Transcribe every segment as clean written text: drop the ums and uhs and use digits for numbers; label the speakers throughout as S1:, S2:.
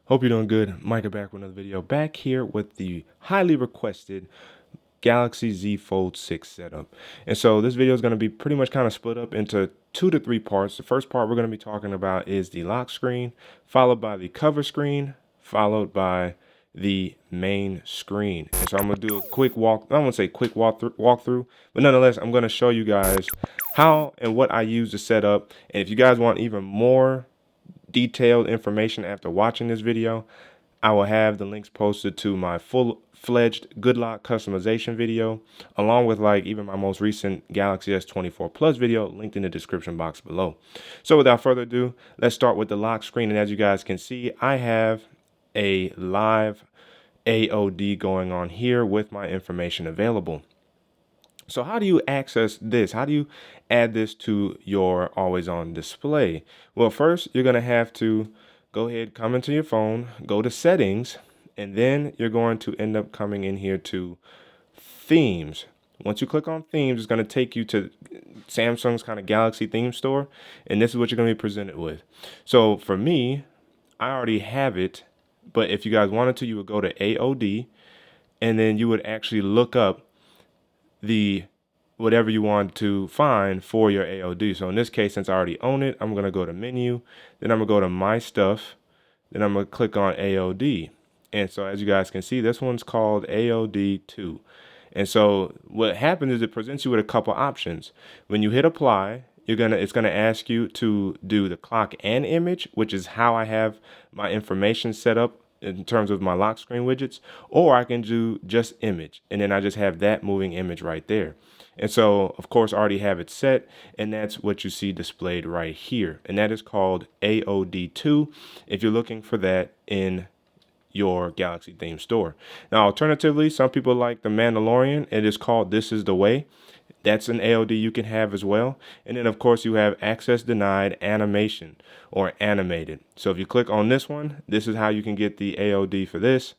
S1: Hope you're doing good. Micah back with another video. Back here with the highly requested Galaxy Z Fold6 setup. And so this video is going to be pretty much kind of split up into 2 to 3 parts. The first part we're going to be talking about is the lock screen, followed by the cover screen, followed by the main screen. And so I'm going to do a quick walkthrough, but nonetheless, I'm going to show you guys how and what I use to set up. And if you guys want even more detailed information after watching this video, I will have the links posted to my full-fledged good lock customization video, along with like even my most recent Galaxy S24 Plus video linked in the description box below. So without further ado, let's start with the lock screen. And as you guys can see, I have a live AOD going on here with my information available. So how do you access this? How do you add this to your always on display? Well, first you're going to have to go ahead, come into your phone, go to settings, and then you're going to end up coming in here to themes. Once you click on themes, it's going to take you to Samsung's kind of Galaxy theme store, and this is what you're going to be presented with. So for me, I already have it, but if you guys wanted to, you would go to AOD, and then you would actually look up the whatever you want to find for your AOD. So in this case, since I already own it, I'm going to go to menu, then I'm going to go to my stuff, then I'm going to click on AOD. And so as you guys can see, this one's called AOD2. And so what happens is it presents you with a couple options. When you hit apply, it's gonna ask you to do the clock and image, which is how I have my information set up in terms of my lock screen widgets, or I can do just image, and then I just have that moving image right there. And so of course I already have it set, and that's what you see displayed right here, and that is called AOD2 if you're looking for that in your Galaxy theme store. Now alternatively, some people like the Mandalorian. It is called This Is the Way. That's an AOD you can have as well. And then of course you have access denied animation or animated. So if you click on this one, this is how you can get the AOD for this.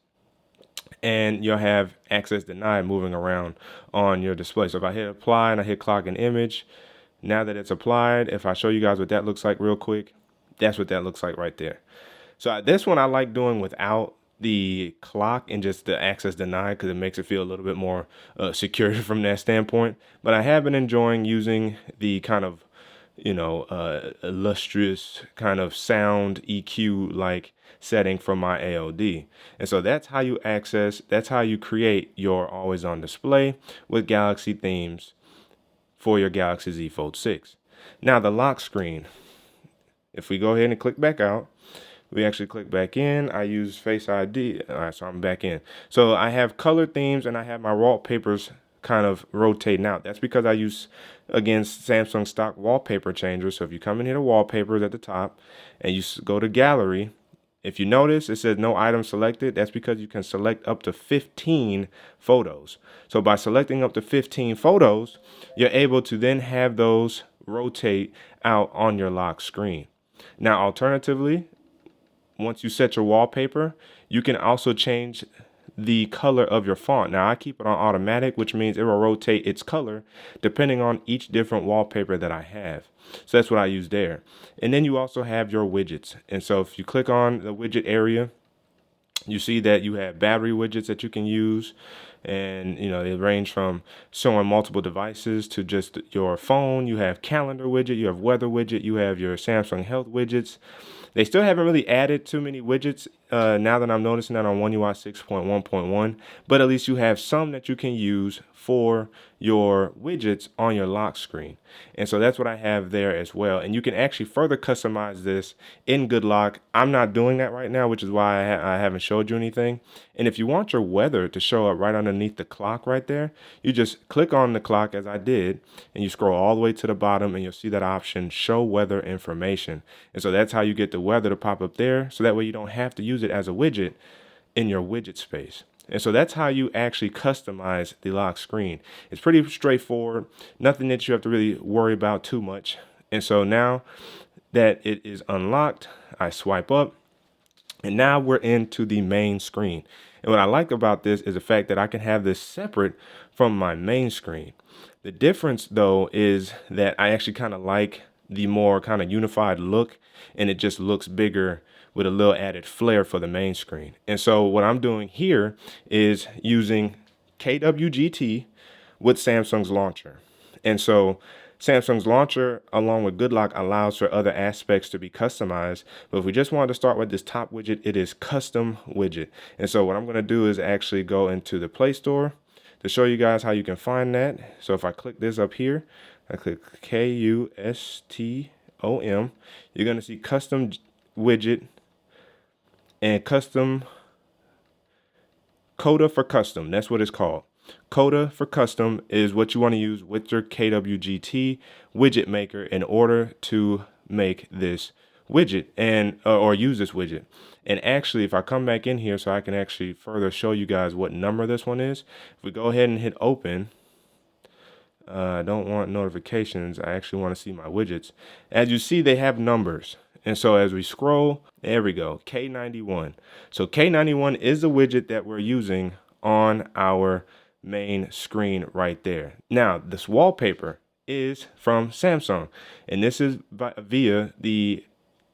S1: And you'll have access denied moving around on your display. So if I hit apply and I hit clock and image, now that it's applied, if I show you guys what that looks like real quick, that's what that looks like right there. So this one I like doing without the clock and just the access denied because it makes it feel a little bit more secure from that standpoint. But I have been enjoying using the kind of, illustrious kind of sound EQ like setting from my AOD. And so that's how you that's how you create your always on display with Galaxy themes for your Galaxy Z Fold 6. Now the lock screen, if we go ahead and click back out, we actually click back in. I use Face ID. All right, so I'm back in. So I have color themes and I have my wallpapers kind of rotating out. That's because I use, again, Samsung stock wallpaper changer. So if you come in here to wallpapers at the top and you go to gallery, if you notice, it says no item selected. That's because you can select up to 15 photos. So by selecting up to 15 photos, you're able to then have those rotate out on your lock screen. Now, alternatively, once you set your wallpaper, you can also change the color of your font. Now I keep it on automatic, which means it will rotate its color depending on each different wallpaper that I have. So that's what I use there. And then you also have your widgets. And so if you click on the widget area, you see that you have battery widgets that you can use. And, they range from showing multiple devices to just your phone. You have calendar widget, you have weather widget, you have your Samsung Health widgets. They still haven't really added too many widgets now that I'm noticing that on One UI 6.1.1, but at least you have some that you can use for your widgets on your lock screen. And so that's what I have there as well. And you can actually further customize this in Good Lock. I'm not doing that right now, which is why I haven't showed you anything. And if you want your weather to show up right underneath the clock right there, you just click on the clock as I did, and you scroll all the way to the bottom and you'll see that option, show weather information. And so that's how you get the weather to pop up there. So that way you don't have to use it as a widget in your widget space. And so that's how you actually customize the lock screen. It's pretty straightforward, nothing that you have to really worry about too much. And so now that it is unlocked, I swipe up, and now we're into the main screen. And what I like about this is the fact that I can have this separate from my main screen. The difference though is that I actually kind of like the more kind of unified look, and it just looks bigger with a little added flair for the main screen. And so what I'm doing here is using KWGT with Samsung's launcher. And so Samsung's launcher, along with GoodLock, allows for other aspects to be customized. But if we just wanted to start with this top widget, it is custom widget. And so what I'm going to do is actually go into the Play Store to show you guys how you can find that. So if I click this up here, I click KUSTOM, you're going to see custom widget and custom Coda for custom. That's what it's called. Coda for custom is what you want to use with your KWGT widget maker in order to make this widget and or use this widget. And actually, if I come back in here so I can actually further show you guys what number this one is, if we go ahead and hit open, I don't want notifications. I actually want to see my widgets. As you see, they have numbers. And so as we scroll, there we go, K91. So K91 is the widget that we're using on our main screen right there. Now, this wallpaper is from Samsung, and this is via the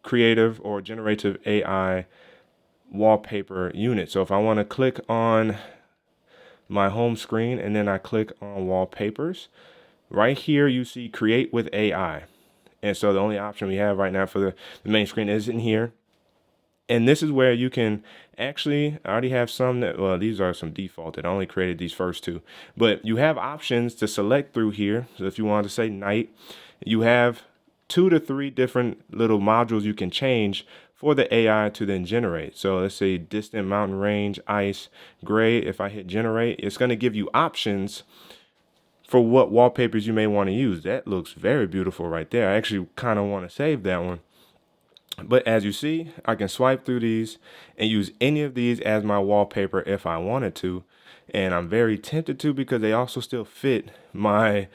S1: creative or generative AI wallpaper unit. So if I want to click on my home screen and then I click on wallpapers, right here you see create with AI. And so the only option we have right now for the main screen is in here. And this is where you can actually, I already have some that, well, these are some defaulted. I only created these first two, but you have options to select through here. So if you want to say night, you have 2 to 3 different little modules you can change for the AI to then generate. So let's say distant mountain range, ice, gray. If I hit generate, it's going to give you options for what wallpapers you may want to use. That looks very beautiful right there. I actually kind of want to save that one. But as you see, I can swipe through these and use any of these as my wallpaper if I wanted to. And I'm very tempted to because they also still fit my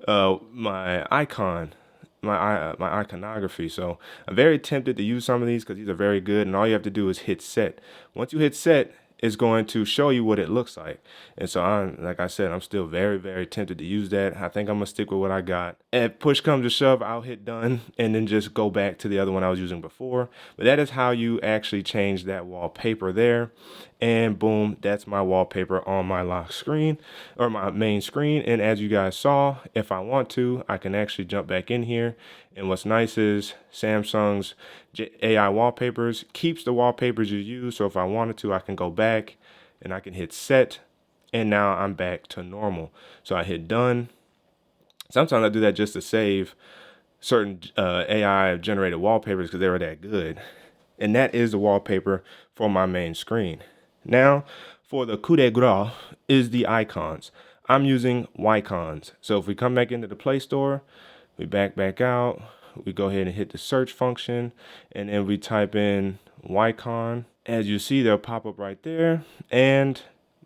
S1: my icon, my iconography. So I'm very tempted to use some of these because these are very good. And all you have to do is hit set. Once you hit set, it's going to show you what it looks like. And so like I said, I'm still very, very tempted to use that. I think I'm gonna stick with what I got. If push comes to shove, I'll hit done and then just go back to the other one I was using before. But that is how you actually change that wallpaper there. And boom, that's my wallpaper on my lock screen or my main screen. And as you guys saw, if I want to, I can actually jump back in here. And what's nice is Samsung's AI wallpapers keeps the wallpapers you use. So if I wanted to, I can go back and I can hit set. And now I'm back to normal. So I hit done. Sometimes I do that just to save certain AI generated wallpapers because they were that good. And that is the wallpaper for my main screen. Now for the coup de grace is the icons. I'm using Wycons. So if we come back into the Play Store, we back out, we go ahead and hit the search function, and then we type in Wycon. As you see, they'll pop up right there, and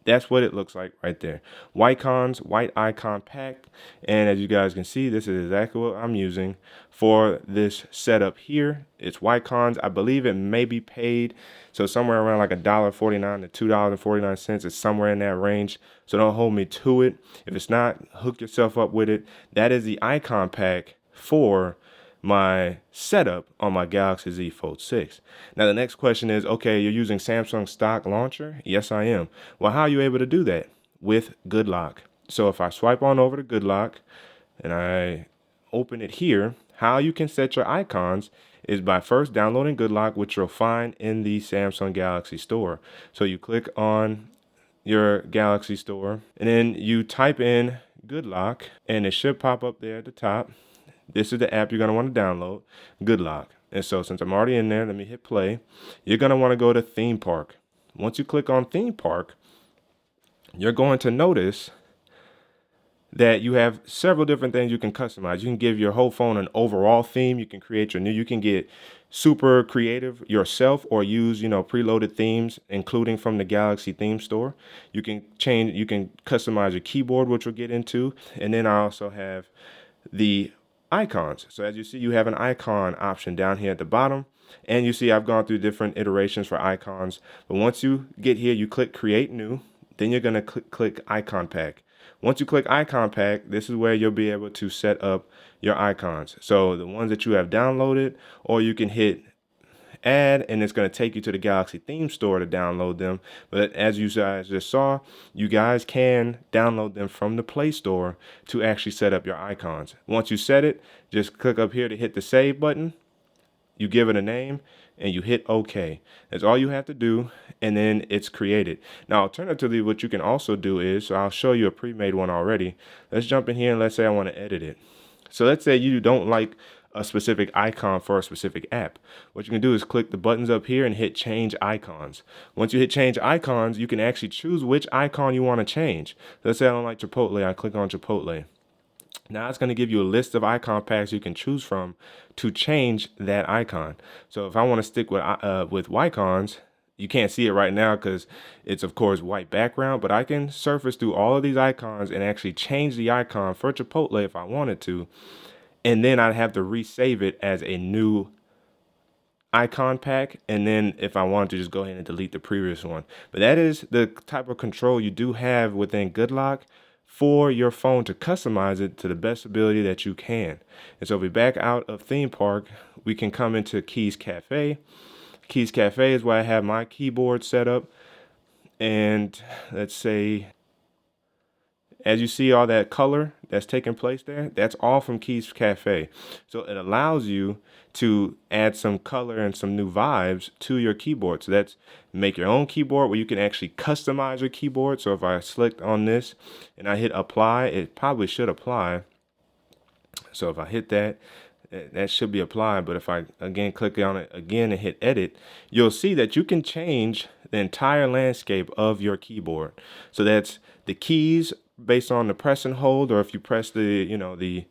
S1: that's what it looks like right there. Wycons, white icon pack. And as you guys can see, this is exactly what I'm using for this setup here. It's Wycons. I believe it may be paid. So somewhere around like $1.49 to $2.49. It's somewhere in that range. So don't hold me to it. If it's not, hook yourself up with it. That is the icon pack for my setup on my Galaxy Z Fold6. Now the next question is, okay, you're using Samsung stock launcher? Yes, I am. Well, how are you able to do that? With GoodLock. So if I swipe on over to GoodLock and I open it here, how you can set your icons is by first downloading GoodLock, which you'll find in the Samsung Galaxy store. So you click on your Galaxy store and then you type in GoodLock and it should pop up there at the top. This is the app you're going to want to download, GoodLock. And so since I'm already in there, let me hit play. You're going to want to go to Theme Park. Once you click on Theme Park, you're going to notice that you have several different things you can customize. You can give your whole phone an overall theme. You can create your new, you can get super creative yourself or use, preloaded themes, including from the Galaxy theme store. You can customize your keyboard, which we'll get into. And then I also have the icons. So as you see, you have an icon option down here at the bottom, and you see I've gone through different iterations for icons. But once you get here, you click create new, then you're going to click icon pack. Once you click icon pack, this is where you'll be able to set up your icons. So the ones that you have downloaded, or you can hit add, and it's going to take you to the Galaxy theme store to download them. But as you guys just saw, you guys can download them from the Play Store to actually set up your icons. Once you set it, just click up here to hit the save button. You give it a name and you hit OK. That's all you have to do, and then it's created. Now, alternatively, what you can also do is, so I'll show you a pre-made one already. Let's jump in here and let's say I want to edit it. So let's say you don't like a specific icon for a specific app. What you can do is click the buttons up here and hit change icons. Once you hit change icons, you can actually choose which icon you want to change. Let's say I don't like Chipotle. I click on Chipotle. Now it's going to give you a list of icon packs you can choose from to change that icon. So if I want to stick with Wycons, you can't see it right now because it's of course white background, but I can surface through all of these icons and actually change the icon for Chipotle if I wanted to. And then I'd have to resave it as a new icon pack, and then if I wanted to just go ahead and delete the previous one. But that is the type of control you do have within GoodLock for your phone to customize it to the best ability that you can. And so if we back out of theme park, we can come into Keys Cafe. Keys Cafe is where I have my keyboard set up, and let's say, as you see all that color that's taking place there, that's all from Keys Cafe. So it allows you to add some color and some new vibes to your keyboard. So that's make your own keyboard where you can actually customize your keyboard. So if I select on this and I hit apply, it probably should apply. So if I hit that, that should be applied. But if I again click on it again and hit edit, you'll see that you can change the entire landscape of your keyboard. So that's the keys based on the press and hold, or if you press the the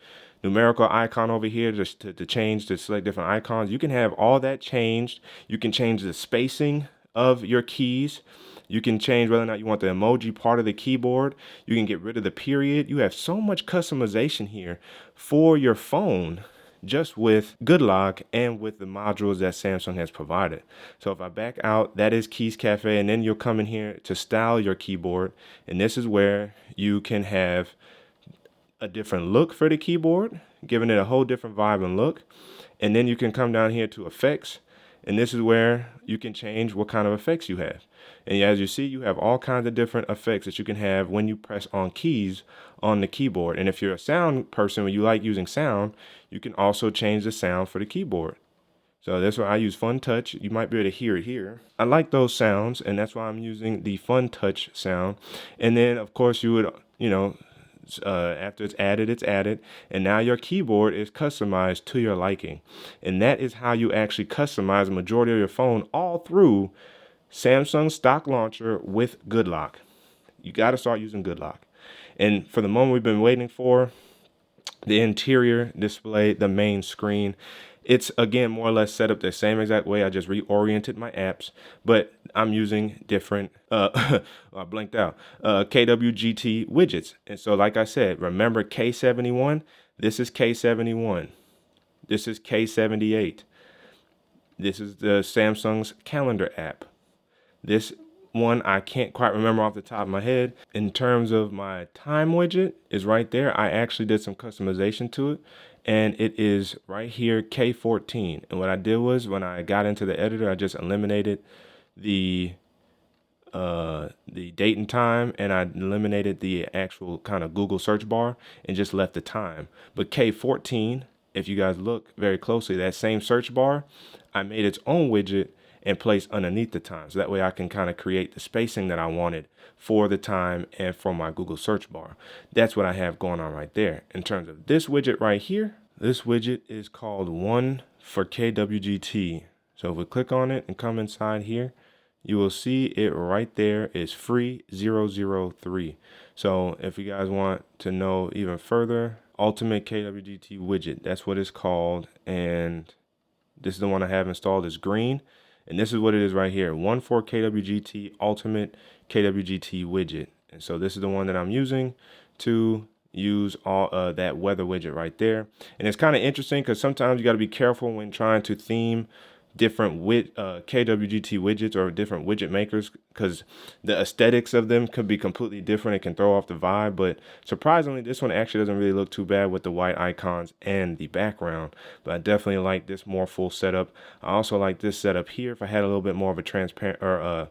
S1: numerical icon over here just to change to select different icons, you can have all that changed. You can change the spacing of your keys. You can change whether or not you want the emoji part of the keyboard. You can get rid of the period. You have so much customization here for your phone just with GoodLock and with the modules that Samsung has provided. So if I back out, that is Keys Cafe, and then you'll come in here to style your keyboard, and this is where you can have a different look for the keyboard, giving it a whole different vibe and look. And then you can come down here to effects, and this is where you can change what kind of effects you have. And as you see, you have all kinds of different effects that you can have when you press on keys on the keyboard. And if you're a sound person, when you like using sound, you can also change the sound for the keyboard. So that's why I use Fun Touch. You might be able to hear it here. I like those sounds, and that's why I'm using the Fun Touch sound. And then, of course, you would, after it's added, and now your keyboard is customized to your liking. And that is how you actually customize the majority of your phone all through Samsung stock launcher with GoodLock. You got to start using GoodLock. And for the moment we've been waiting for, the interior display, the main screen, it's again more or less set up the same exact way. I just reoriented my apps, but I'm using different I blanked out, KWGT widgets. And so like I said, remember K71, this is K71, this is K78, this is the Samsung's calendar app. This one I can't quite remember off the top of my head. In terms of my time widget is right there. I actually did some customization to it, and it is right here, K14. And what I did was when I got into the editor, I just eliminated the date and time, and I eliminated the actual kind of Google search bar and just left the time. But K14, if you guys look very closely, that same search bar, I made its own widget and place underneath the time. So that way I can kind of create the spacing that I wanted for the time and for my Google search bar. That's what I have going on right there. In terms of this widget right here, this widget is called One for KWGT. So if we click on it and come inside here, you will see it right there is free 003. So if you guys want to know even further, Ultimate KWGT widget, that's what it's called. And this is the one I have installed, is green. And this is what it is right here, 1.4 KWGT Ultimate KWGT widget. And so this is the one that I'm using to use all that weather widget right there. And it's kind of interesting because sometimes you got to be careful when trying to theme different KWGT widgets or different widget makers, because the aesthetics of them could be completely different. It can throw off the vibe, but surprisingly, this one actually doesn't really look too bad with the white icons and the background. But I definitely like this more full setup. I also like this setup here. If I had a little bit more of a transparent or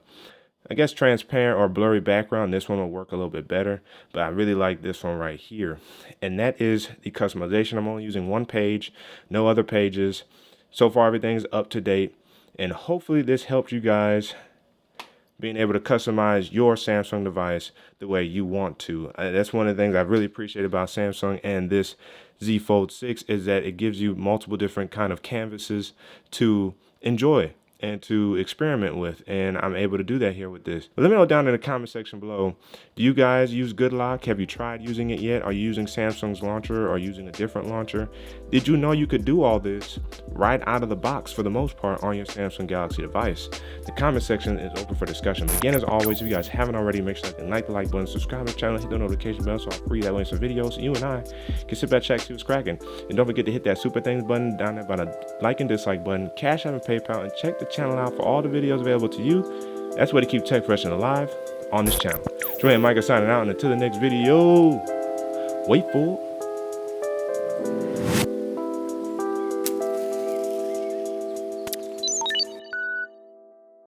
S1: I guess transparent or blurry background, this one will work a little bit better, but I really like this one right here. And that is the customization. I'm only using one page, no other pages. So far, everything's up to date, and hopefully this helps you guys being able to customize your Samsung device the way you want to. That's one of the things I really appreciate about Samsung and this Z Fold 6 is that it gives you multiple different kind of canvases to enjoy and to experiment with, and I'm able to do that here with this. But let me know down in the comment section below, do you guys use GoodLock? Have you tried using it yet? Are you using Samsung's launcher or using a different launcher? Did you know you could do all this right out of the box for the most part on your Samsung Galaxy device? The comment section is open for discussion. Again, as always, if you guys haven't already, make sure to like the like button, subscribe to the channel, hit the notification bell so I'll free that way some videos so you and I can sit back, check, see what's cracking. And don't forget to hit that super things button down there by the like and dislike button, Cash App and PayPal, and check the channel out for all the videos available to you. That's where to keep tech fresh and alive on this channel. Join Micah signing out, and until the next video, wait for